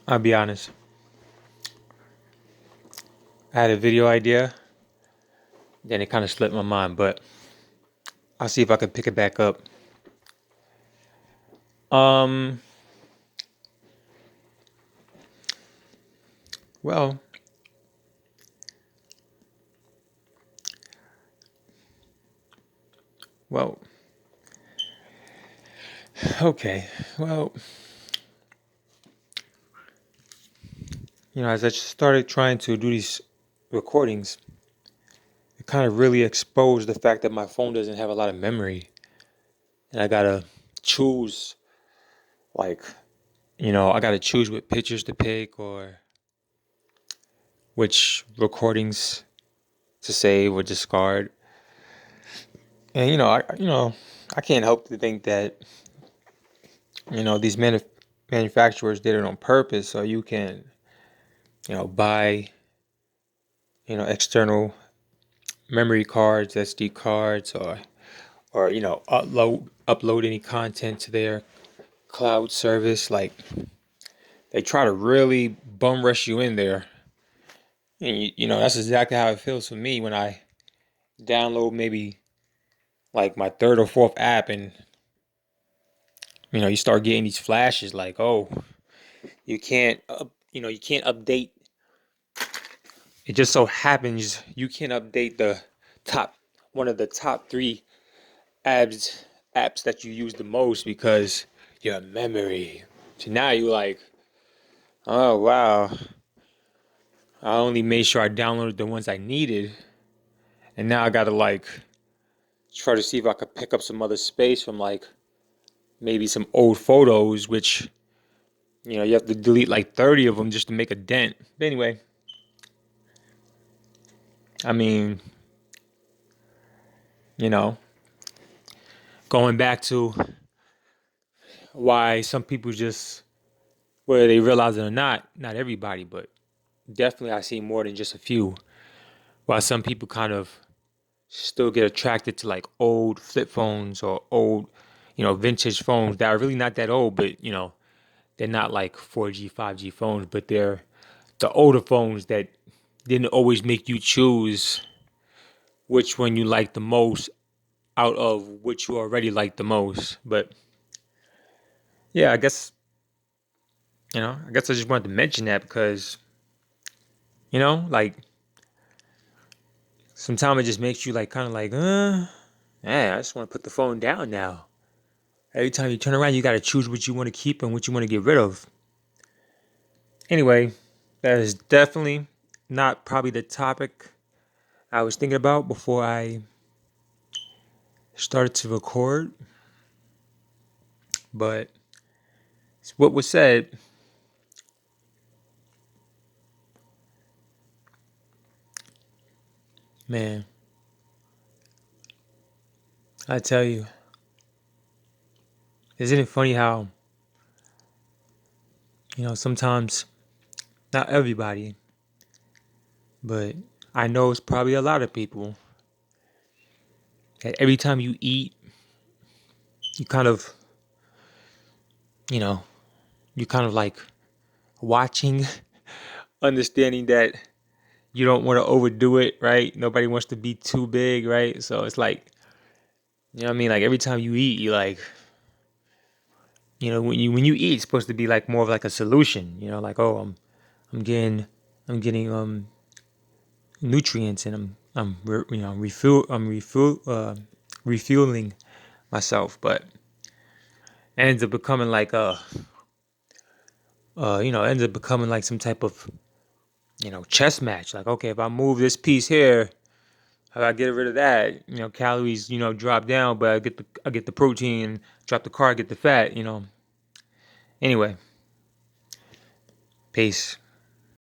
I'll be honest. I had a video idea, then it kind of slipped my mind, but I'll see if I can pick it back up. Um, well, well, okay. Well, as I started trying to do these recordings, it kind of really exposed the fact that my phone doesn't have a lot of memory, and I gotta choose, like, I gotta choose what pictures to pick or which recordings to save or discard. And I can't help to think that these manufacturers did it on purpose so you can buy external memory cards, SD cards, or upload any content to their cloud service. Like, they try to really bum rush you in there, and that's exactly how it feels for me when I download maybe like my third or fourth app, and you start getting these flashes like, oh, you can't update. It just so happens you can update the top one of the top three apps that you use the most because your memory. So now you're like, oh wow, I only made sure I downloaded the ones I needed, and now I gotta like try to see if I could pick up some other space from like maybe some old photos, which you have to delete like 30 of them just to make a dent. But anyway, I mean, you know, going back to why some people just, whether they realize it or not everybody, but definitely I see more than just a few. While some people kind of still get attracted to like old flip phones or old, vintage phones that are really not that old, but they're not like 4G, 5G phones, but they're the older phones that didn't always make you choose which one you like the most out of which you already like the most. But yeah, I guess I just wanted to mention that because, like sometimes it just makes you like kind of like, man, I just want to put the phone down now. Every time you turn around, you got to choose what you want to keep and what you want to get rid of. Anyway, that is definitely not probably the topic I was thinking about before I started to record, but it's what was said. Man, I tell you, isn't it funny how, sometimes, not everybody, but I know it's probably a lot of people that every time you eat, you kind of, you know, you kind of like watching, understanding that you don't want to overdo it, right? Nobody wants to be too big, right? So it's like, what I mean? Like every time you eat, you like, when you eat, it's supposed to be like more of like a solution, like, oh, I'm getting nutrients, and refueling myself, but it ends up becoming like ends up becoming like some type of chess match. Like, okay, if I move this piece here, I gotta get rid of that. Calories drop down, but I get the protein. Drop the carb, get the fat. Anyway, peace.